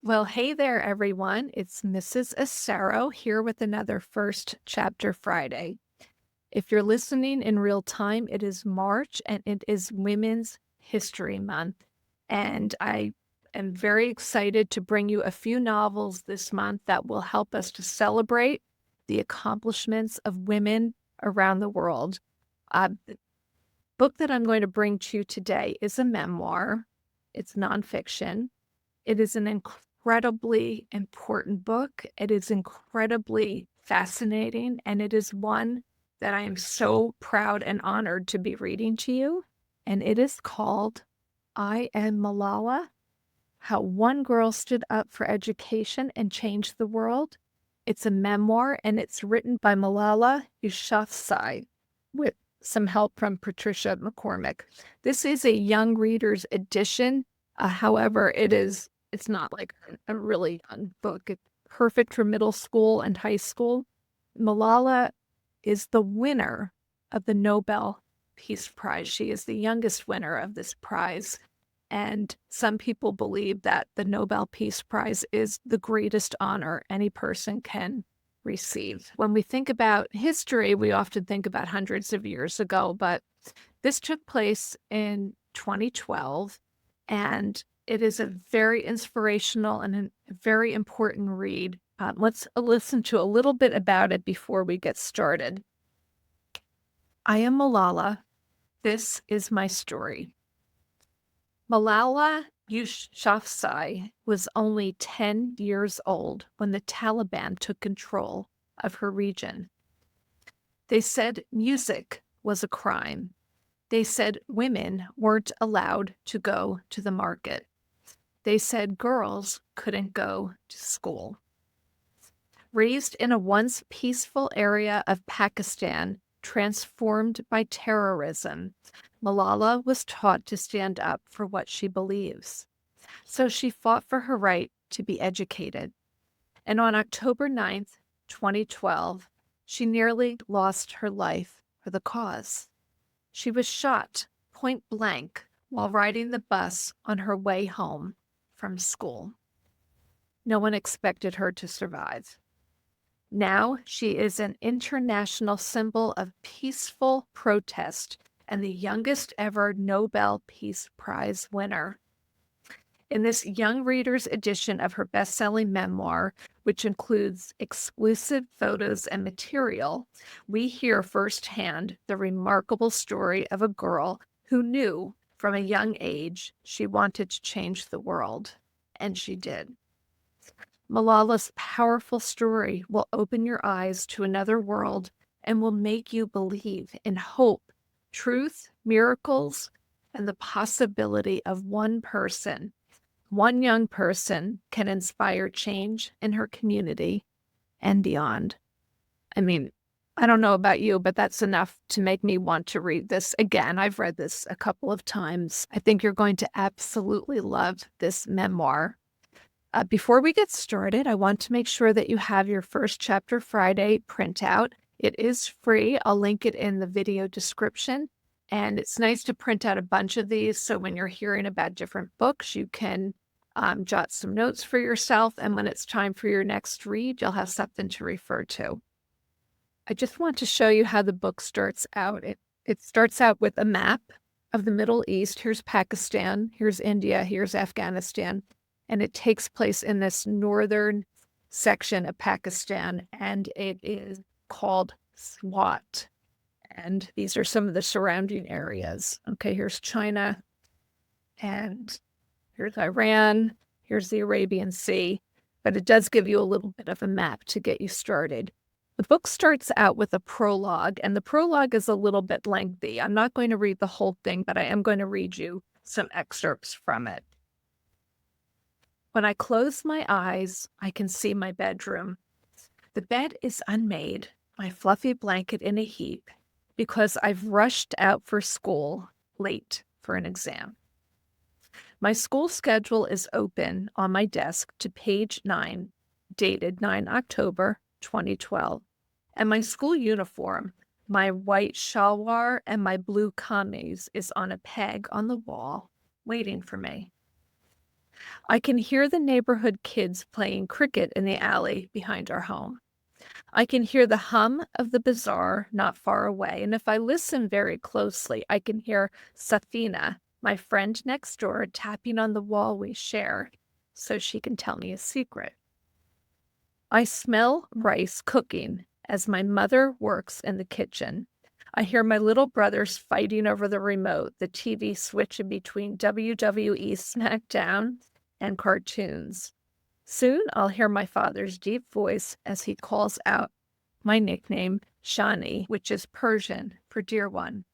Well, hey there, everyone. It's Mrs. Acero here with another First Chapter Friday. If you're listening in real time, it is March and it is Women's History Month. And I am very excited to bring you a few novels this month that will help us to celebrate the accomplishments of women around the world. The book that I'm going to bring to you today is a memoir. It's nonfiction. It is an incredibly important book. It is incredibly fascinating, and it is one that I am so proud and honored to be reading to you. And it is called I Am Malala: How One Girl Stood Up for Education and Changed the World. It's a memoir, and it's written by Malala Yousafzai with some help from Patricia McCormick. This is a young reader's edition. However, it's not like a really young book. It's perfect for middle school and high school. Malala is the winner of the Nobel Peace Prize. She is the youngest winner of this prize. And some people believe that the Nobel Peace Prize is the greatest honor any person can receive. When we think about history, we often think about hundreds of years ago, but this took place in 2012, and it is a very inspirational and a very important read. Let's listen to a little bit about it before we get started. I am Malala. This is my story. Malala Yousafzai was only 10 years old when the Taliban took control of her region. They said music was a crime. They said women weren't allowed to go to the market. They said girls couldn't go to school. Raised in a once peaceful area of Pakistan, transformed by terrorism, Malala was taught to stand up for what she believes. So she fought for her right to be educated. And on October 9th, 2012, she nearly lost her life for the cause. She was shot point blank while riding the bus on her way home from school. No one expected her to survive. Now she is an international symbol of peaceful protest and the youngest ever Nobel Peace Prize winner. In this young reader's edition of her best-selling memoir, which includes exclusive photos and material, we hear firsthand the remarkable story of a girl who knew from a young age she wanted to change the world, and she did. Malala's powerful story will open your eyes to another world and will make you believe in hope, truth, miracles, and the possibility of one young person can inspire change in her community and beyond. I mean, I don't know about you, but that's enough to make me want to read this again. I've read this a couple of times. I think you're going to absolutely love this memoir. Before we get started, I want to make sure that you have your First Chapter Friday printout. It is free. I'll link it in the video description. And it's nice to print out a bunch of these so when you're hearing about different books, you can jot some notes for yourself. And when it's time for your next read, you'll have something to refer to. I just want to show you how the book starts out. It starts out with a map of the Middle East. Here's Pakistan, here's India, here's Afghanistan. And it takes place in this northern section of Pakistan, and it is called Swat. And these are some of the surrounding areas. Okay, here's China, and here's Iran, here's the Arabian Sea, but it does give you a little bit of a map to get you started. The book starts out with a prologue, and the prologue is a little bit lengthy. I'm not going to read the whole thing, but I am going to read you some excerpts from it. When I close my eyes, I can see my bedroom. The bed is unmade, my fluffy blanket in a heap, because I've rushed out for school late for an exam. My school schedule is open on my desk to page 9, dated 9 October 2012, and my school uniform, my white shalwar and my blue kameez, is on a peg on the wall, waiting for me. I can hear the neighborhood kids playing cricket in the alley behind our home. I can hear the hum of the bazaar not far away, and if I listen very closely, I can hear Safina, my friend next door, tapping on the wall we share so she can tell me a secret. I smell rice cooking as my mother works in the kitchen. I hear my little brothers fighting over the remote, the TV switching between WWE SmackDown and cartoons. Soon I'll hear my father's deep voice as he calls out my nickname, Shani, which is Persian for dear one.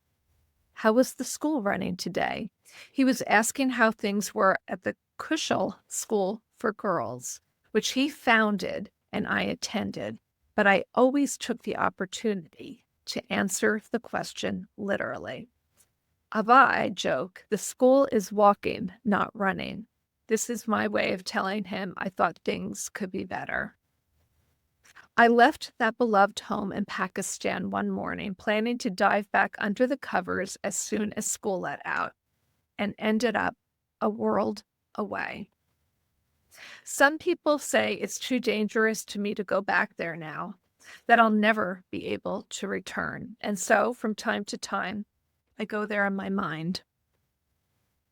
How was the school running today? He was asking how things were at the Kushal School for Girls, which he founded and I attended, but I always took the opportunity to answer the question literally. Ava, I joke, the school is walking, not running. This is my way of telling him I thought things could be better. I left that beloved home in Pakistan one morning, planning to dive back under the covers as soon as school let out, and ended up a world away. Some people say it's too dangerous to me to go back there now, that I'll never be able to return. And so, from time to time, I go there in my mind.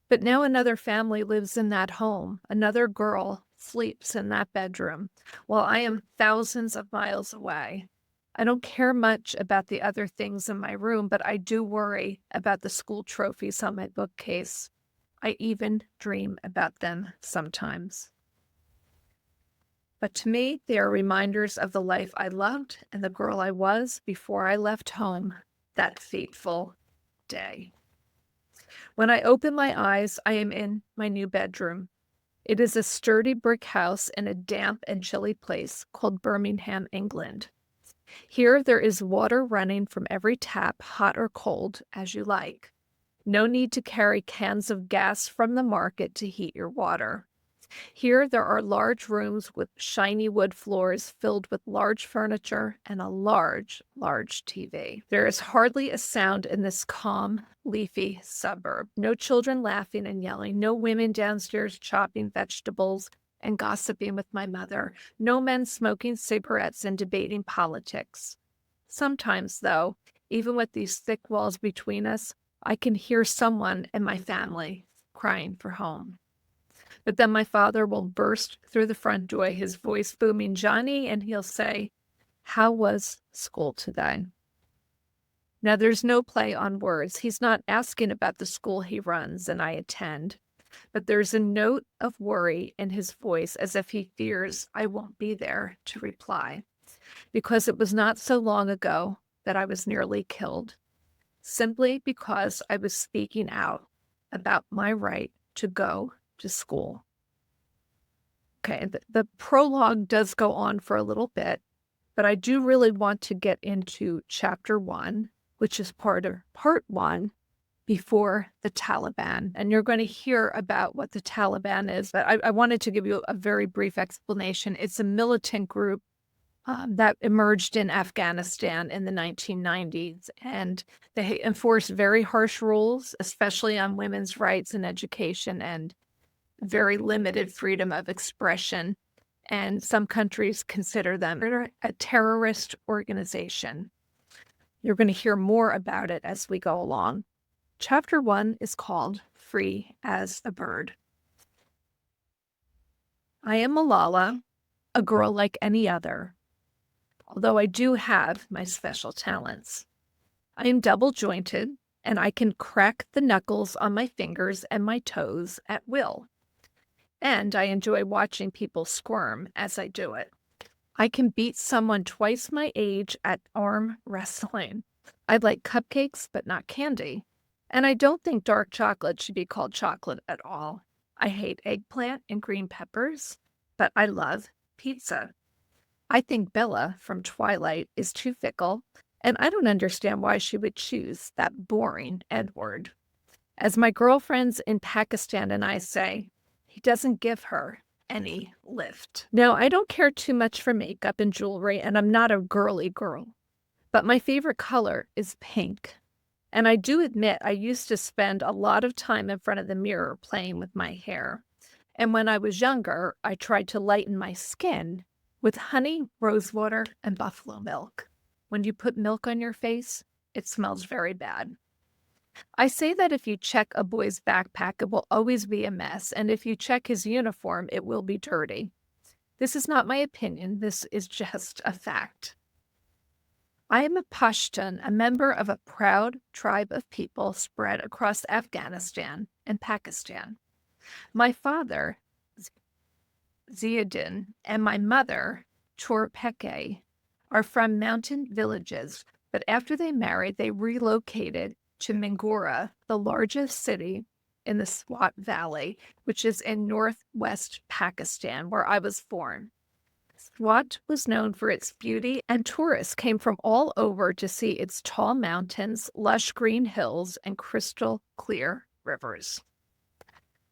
But now another family lives in that home. Another girl sleeps in that bedroom, while I am thousands of miles away. I don't care much about the other things in my room, but I do worry about the school trophies on my bookcase. I even dream about them sometimes. But to me, they are reminders of the life I loved and the girl I was before I left home that fateful day. When I open my eyes, I am in my new bedroom. It is a sturdy brick house in a damp and chilly place called Birmingham, England. Here there is water running from every tap, hot or cold, as you like. No need to carry cans of gas from the market to heat your water. Here there are large rooms with shiny wood floors filled with large furniture and a large, large TV. There is hardly a sound in this calm, leafy suburb. No children laughing and yelling, no women downstairs chopping vegetables and gossiping with my mother, no men smoking cigarettes and debating politics. Sometimes, though, even with these thick walls between us, I can hear someone in my family crying for home. But then my father will burst through the front door, his voice booming, Johnny, and he'll say, "How was school today?" Now, there's no play on words. He's not asking about the school he runs and I attend, but there's a note of worry in his voice as if he fears I won't be there to reply, because it was not so long ago that I was nearly killed, simply because I was speaking out about my right to go to school. Okay, the prologue does go on for a little bit, but I do really want to get into chapter 1, which is part 1 before the Taliban. And you're going to hear about what the Taliban is, but I wanted to give you a very brief explanation. It's a militant group that emerged in Afghanistan in the 1990s, and they enforce very harsh rules, especially on women's rights and education, and very limited freedom of expression, and some countries consider them a terrorist organization. You're going to hear more about it as we go along. Chapter 1 is called Free as a Bird. I am Malala, a girl like any other, although I do have my special talents. I am double-jointed, and I can crack the knuckles on my fingers and my toes at will. And I enjoy watching people squirm as I do it. I can beat someone twice my age at arm wrestling. I like cupcakes, but not candy. And I don't think dark chocolate should be called chocolate at all. I hate eggplant and green peppers, but I love pizza. I think Bella from Twilight is too fickle, and I don't understand why she would choose that boring Edward. As my girlfriends in Pakistan and I say, he doesn't give her any lift. Now, I don't care too much for makeup and jewelry, and I'm not a girly girl, but my favorite color is pink. And I do admit I used to spend a lot of time in front of the mirror playing with my hair. And when I was younger, I tried to lighten my skin with honey, rosewater, and buffalo milk. When you put milk on your face, it smells very bad. I say that if you check a boy's backpack, it will always be a mess, and if you check his uniform, it will be dirty. This is not my opinion, this is just a fact. I am a Pashtun, a member of a proud tribe of people spread across Afghanistan and Pakistan. My father, Ziauddin, and my mother, Chorpeke, are from mountain villages, but after they married, they relocated to Mingora, the largest city in the Swat Valley, which is in northwest Pakistan, where I was born. Swat was known for its beauty, and tourists came from all over to see its tall mountains, lush green hills, and crystal clear rivers.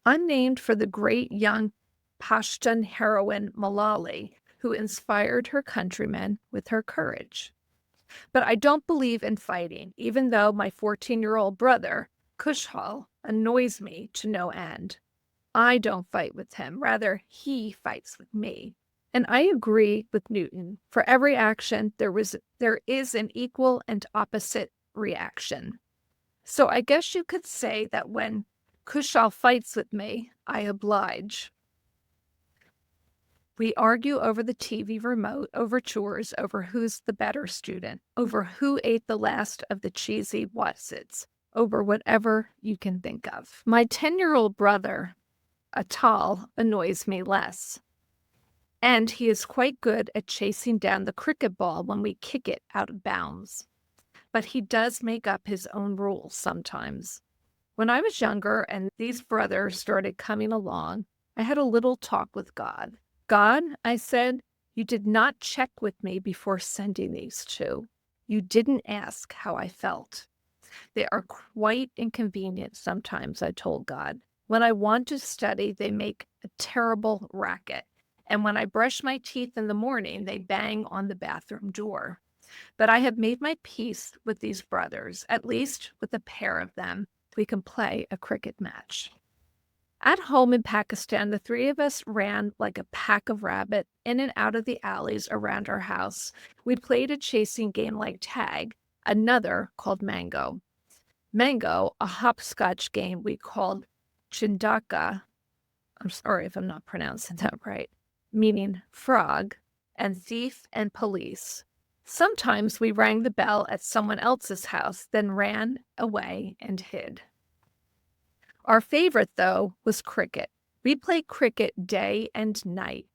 I'm named for the great young Pashtun heroine Malala, who inspired her countrymen with her courage. But I don't believe in fighting, even though my 14-year-old brother, Kushal, annoys me to no end. I don't fight with him. Rather, he fights with me. And I agree with Newton. For every action, there is an equal and opposite reaction. So I guess you could say that when Kushal fights with me, I oblige. We argue over the TV remote, over chores, over who's the better student, over who ate the last of the cheesy Wotsits, over whatever you can think of. My 10-year-old brother, Atal, annoys me less. And he is quite good at chasing down the cricket ball when we kick it out of bounds. But he does make up his own rules sometimes. When I was younger and these brothers started coming along, I had a little talk with God. God, I said, you did not check with me before sending these two. You didn't ask how I felt. They are quite inconvenient sometimes, I told God. When I want to study, they make a terrible racket. And when I brush my teeth in the morning, they bang on the bathroom door. But I have made my peace with these brothers, at least with a pair of them. We can play a cricket match. At home in Pakistan, the three of us ran like a pack of rabbits in and out of the alleys around our house. We played a chasing game like tag, another called Mango. Mango, a hopscotch game we called Chindaka. I'm sorry if I'm not pronouncing that right, meaning frog, and thief and police. Sometimes we rang the bell at someone else's house, then ran away and hid. Our favorite, though, was cricket. We played cricket day and night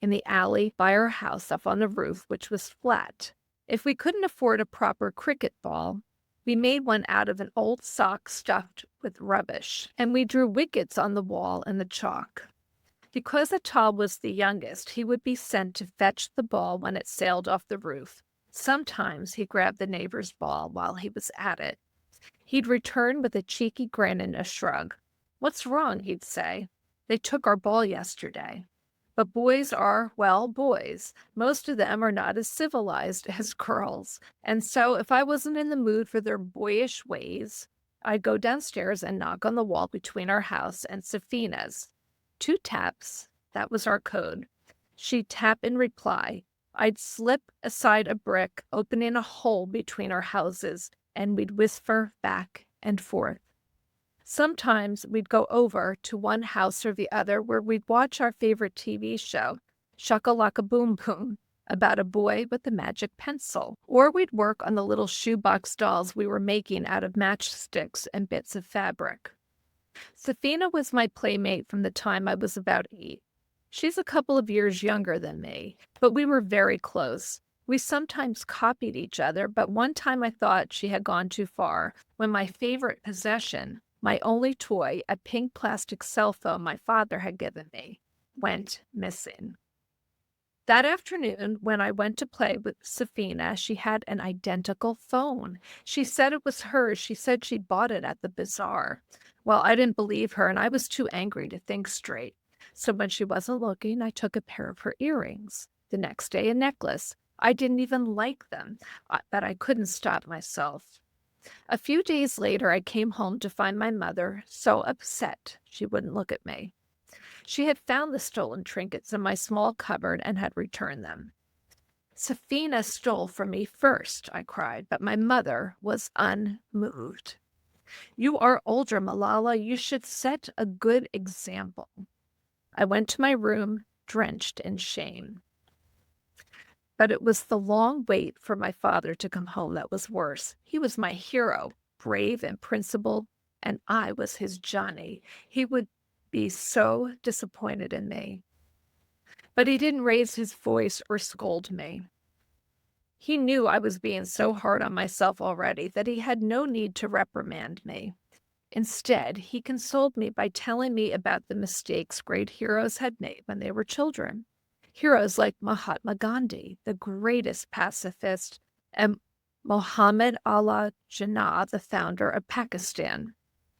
in the alley by our house up on the roof, which was flat. If we couldn't afford a proper cricket ball, we made one out of an old sock stuffed with rubbish, and we drew wickets on the wall in the chalk. Because Atal was the youngest, he would be sent to fetch the ball when it sailed off the roof. Sometimes he grabbed the neighbor's ball while he was at it. He'd return with a cheeky grin and a shrug. What's wrong, he'd say. They took our ball yesterday. But boys are, well, boys. Most of them are not as civilized as girls. And so if I wasn't in the mood for their boyish ways, I'd go downstairs and knock on the wall between our house and Safina's. 2 taps, that was our code. She'd tap in reply. I'd slip aside a brick, opening a hole between our houses, and we'd whisper back and forth. Sometimes we'd go over to one house or the other where we'd watch our favorite TV show, Shakalaka Boom Boom, about a boy with a magic pencil. Or we'd work on the little shoebox dolls we were making out of matchsticks and bits of fabric. Safina was my playmate from the time I was about 8. She's a couple of years younger than me, but we were very close. We sometimes copied each other, but one time I thought she had gone too far when my favorite possession, my only toy, a pink plastic cell phone my father had given me, went missing. That afternoon, when I went to play with Safina, she had an identical phone. She said it was hers. She said she bought it at the bazaar. Well, I didn't believe her, and I was too angry to think straight. So when she wasn't looking, I took a pair of her earrings. The next day, a necklace. I didn't even like them, but I couldn't stop myself. A few days later, I came home to find my mother so upset she wouldn't look at me. She had found the stolen trinkets in my small cupboard and had returned them. Safina stole from me first, I cried, but my mother was unmoved. You are older, Malala. You should set a good example. I went to my room, drenched in shame. But it was the long wait for my father to come home that was worse. He was my hero, brave and principled, and I was his Johnny. He would be so disappointed in me. But he didn't raise his voice or scold me. He knew I was being so hard on myself already that he had no need to reprimand me. Instead, he consoled me by telling me about the mistakes great heroes had made when they were children. Heroes like Mahatma Gandhi, the greatest pacifist, and Muhammad Allah Jinnah, the founder of Pakistan.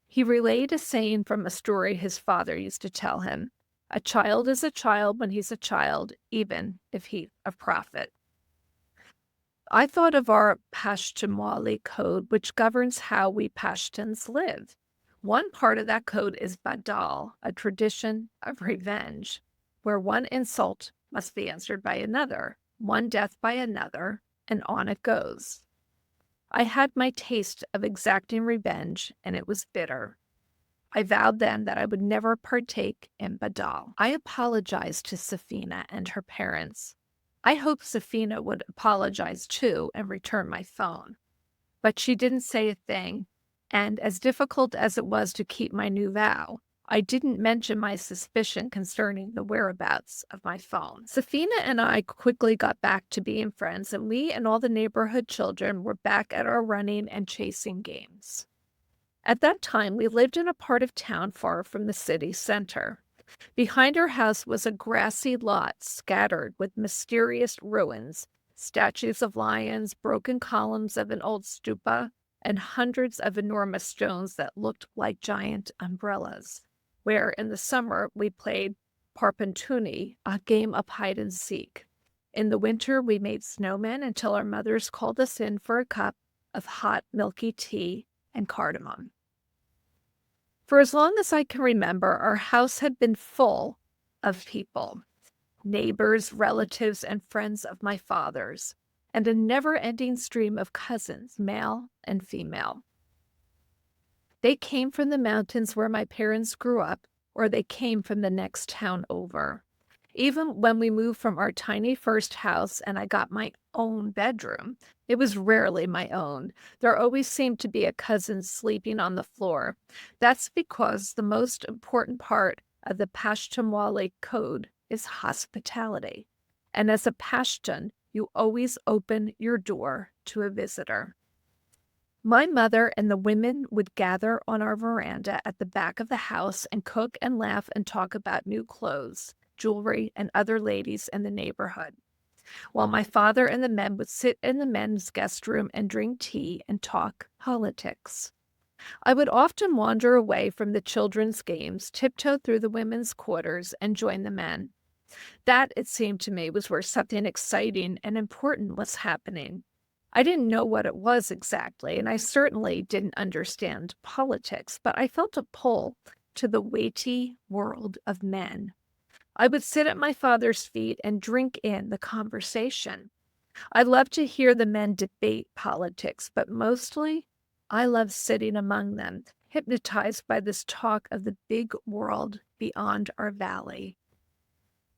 He relayed a saying from a story his father used to tell him: a child is a child when he's a child, even if he's a prophet. I thought of our Pashtunwali code, which governs how we Pashtuns live. One part of that code is badal, a tradition of revenge, where one insult must be answered by another, one death by another, and on it goes. I had my taste of exacting revenge, and it was bitter. I vowed then that I would never partake in badal. I apologized to Safina and her parents. I hoped Safina would apologize too and return my phone. But she didn't say a thing, and as difficult as it was to keep my new vow, I didn't mention my suspicion concerning the whereabouts of my phone. Safina and I quickly got back to being friends, and we and all the neighborhood children were back at our running and chasing games. At that time, we lived in a part of town far from the city center. Behind our house was a grassy lot scattered with mysterious ruins, statues of lions, broken columns of an old stupa, and hundreds of enormous stones that looked like giant umbrellas, where in the summer we played parpantuni, a game of hide and seek. In the winter, we made snowmen until our mothers called us in for a cup of hot, milky tea and cardamom. For as long as I can remember, our house had been full of people, neighbors, relatives, and friends of my father's, and a never-ending stream of cousins, male and female. They came from the mountains where my parents grew up, or they came from the next town over. Even when we moved from our tiny first house and I got my own bedroom, it was rarely my own. There always seemed to be a cousin sleeping on the floor. That's because the most important part of the Pashtunwali code is hospitality. And as a Pashtun, you always open your door to a visitor. My mother and the women would gather on our veranda at the back of the house and cook and laugh and talk about new clothes, jewelry, and other ladies in the neighborhood, while my father and the men would sit in the men's guest room and drink tea and talk politics. I would often wander away from the children's games, tiptoe through the women's quarters, and join the men. That, it seemed to me, was where something exciting and important was happening. I didn't know what it was exactly, and I certainly didn't understand politics, but I felt a pull to the weighty world of men. I would sit at my father's feet and drink in the conversation. I loved to hear the men debate politics, but mostly I loved sitting among them, hypnotized by this talk of the big world beyond our valley.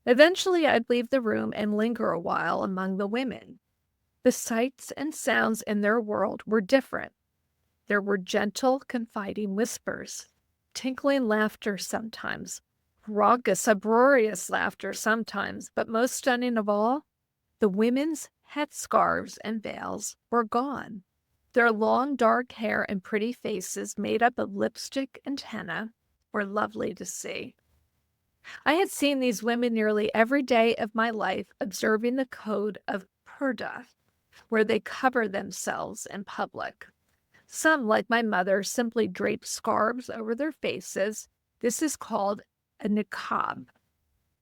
Eventually, I'd leave the room and linger a while among the women. The sights and sounds in their world were different. There were gentle, confiding whispers, tinkling laughter sometimes, raucous, uproarious laughter sometimes, but most stunning of all, the women's headscarves and veils were gone. Their long, dark hair and pretty faces made up of lipstick and henna were lovely to see. I had seen these women nearly every day of my life observing the code of purdah, where they cover themselves in public. Some, like my mother, simply draped scarves over their faces. This is called a niqab.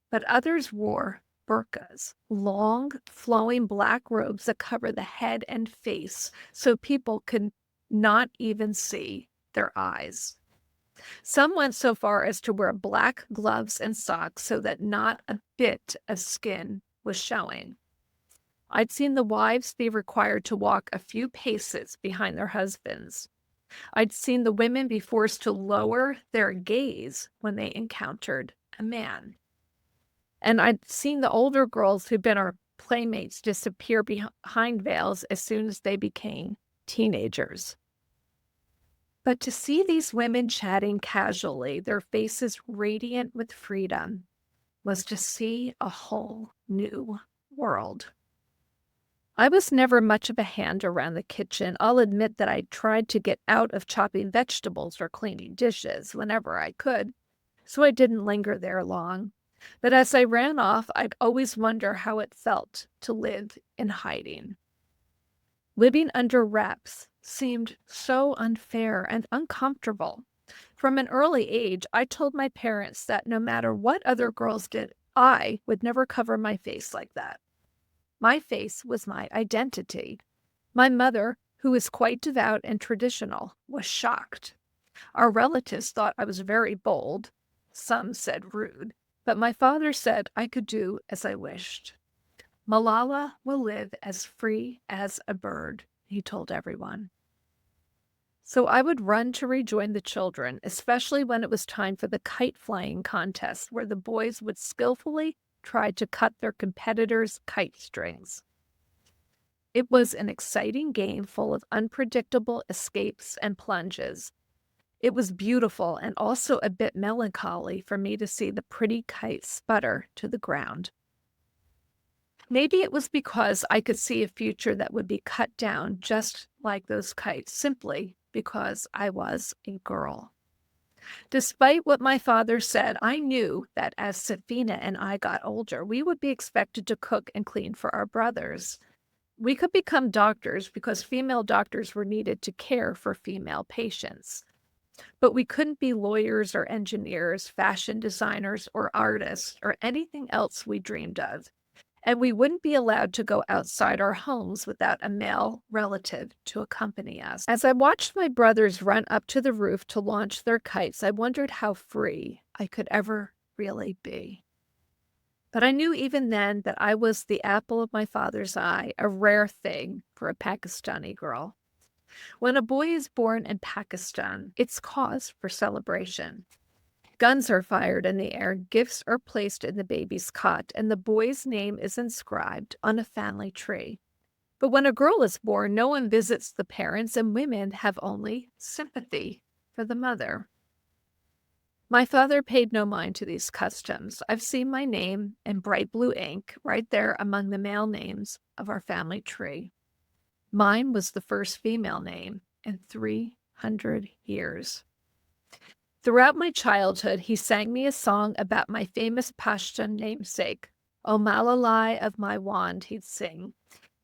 But others wore burqas, long, flowing black robes that cover the head and face so people could not even see their eyes. Some went so far as to wear black gloves and socks so that not a bit of skin was showing. I'd seen the wives be required to walk a few paces behind their husbands. I'd seen the women be forced to lower their gaze when they encountered a man. And I'd seen the older girls who'd been our playmates disappear behind veils as soon as they became teenagers. But to see these women chatting casually, their faces radiant with freedom, was to see a whole new world. I was never much of a hand around the kitchen. I'll admit that I tried to get out of chopping vegetables or cleaning dishes whenever I could, so I didn't linger there long. But as I ran off, I'd always wonder how it felt to live in hiding. Living under wraps seemed so unfair and uncomfortable. From an early age, I told my parents that no matter what other girls did, I would never cover my face like that. My face was my identity. My mother, who is quite devout and traditional, was shocked. Our relatives thought I was very bold. Some said rude. But my father said I could do as I wished. Malala will live as free as a bird, he told everyone. So I would run to rejoin the children, especially when it was time for the kite flying contest, where the boys would skillfully try to cut their competitors' kite strings. It was an exciting game full of unpredictable escapes and plunges. It was beautiful and also a bit melancholy for me to see the pretty kite sputter to the ground. Maybe it was because I could see a future that would be cut down just like those kites, simply because I was a girl. Despite what my father said, I knew that as Safina and I got older, we would be expected to cook and clean for our brothers. We could become doctors because female doctors were needed to care for female patients. But we couldn't be lawyers or engineers, fashion designers or artists or anything else we dreamed of. And we wouldn't be allowed to go outside our homes without a male relative to accompany us. As I watched my brothers run up to the roof to launch their kites, I wondered how free I could ever really be. But I knew even then that I was the apple of my father's eye, a rare thing for a Pakistani girl. When a boy is born in Pakistan, it's cause for celebration. Guns are fired in the air, gifts are placed in the baby's cot, and the boy's name is inscribed on a family tree. But when a girl is born, no one visits the parents, and women have only sympathy for the mother. My father paid no mind to these customs. I've seen my name in bright blue ink right there among the male names of our family tree. Mine was the first female name in 300 years. Throughout my childhood, he sang me a song about my famous Pashtun namesake. O Malala of my wand, he'd sing.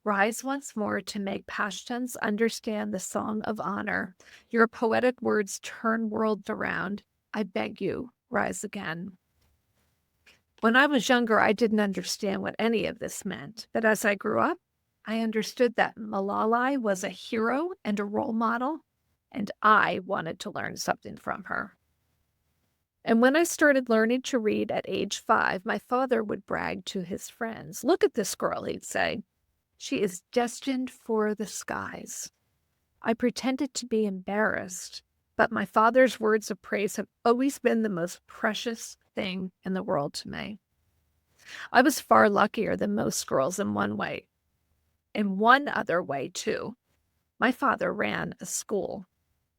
Rise once more to make Pashtuns understand the song of honor. Your poetic words turn worlds around. I beg you, rise again. When I was younger, I didn't understand what any of this meant. But as I grew up, I understood that Malala was a hero and a role model, and I wanted to learn something from her. And when I started learning to read at age 5, my father would brag to his friends. Look at this girl, he'd say. She is destined for the skies. I pretended to be embarrassed, but my father's words of praise have always been the most precious thing in the world to me. I was far luckier than most girls in one way. In one other way, too. My father ran a school.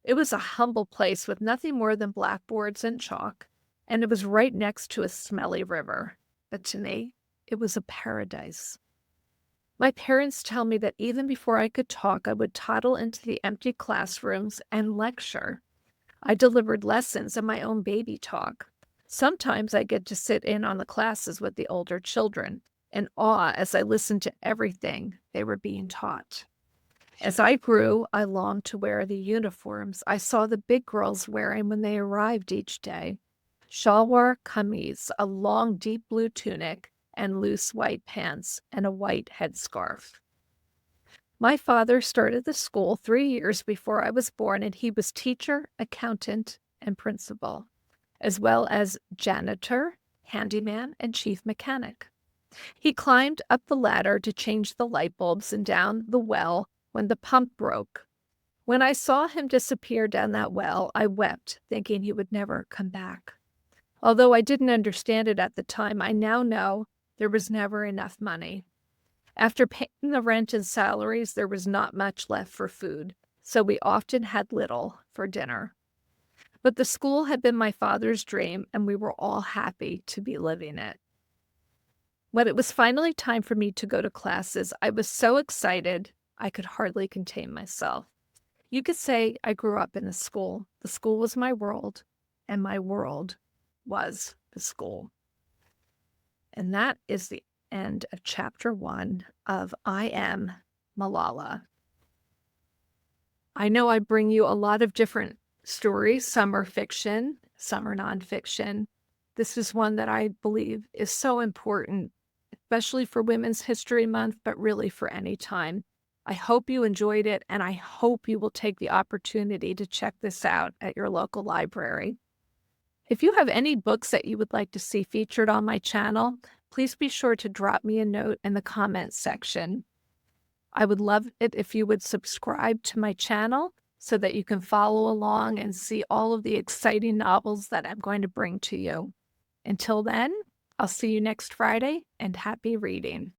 It was a humble place with nothing more than blackboards and chalk, and it was right next to a smelly river. But to me, it was a paradise. My parents tell me that even before I could talk, I would toddle into the empty classrooms and lecture. I delivered lessons in my own baby talk. Sometimes I get to sit in on the classes with the older children, in awe as I listened to everything they were being taught. As I grew, I longed to wear the uniforms I saw the big girls wearing when they arrived each day. Shalwar kameez, a long deep blue tunic, and loose white pants, and a white headscarf. My father started the school 3 years before I was born, and he was teacher, accountant, and principal, as well as janitor, handyman, and chief mechanic. He climbed up the ladder to change the light bulbs and down the well when the pump broke. When I saw him disappear down that well, I wept, thinking he would never come back. Although I didn't understand it at the time, I now know there was never enough money. After paying the rent and salaries, there was not much left for food, so we often had little for dinner. But the school had been my father's dream, and we were all happy to be living it. When it was finally time for me to go to classes, I was so excited I could hardly contain myself. You could say I grew up in a school. The school was my world, and my world was the school. And that is the end of chapter 1 of I Am Malala. I know I bring you a lot of different stories. Some are fiction, some are nonfiction. This is one that I believe is so important, especially for Women's History Month, but really for any time. I hope you enjoyed it, and I hope you will take the opportunity to check this out at your local library. If you have any books that you would like to see featured on my channel, please be sure to drop me a note in the comments section. I would love it if you would subscribe to my channel so that you can follow along and see all of the exciting novels that I'm going to bring to you. Until then, I'll see you next Friday, and happy reading.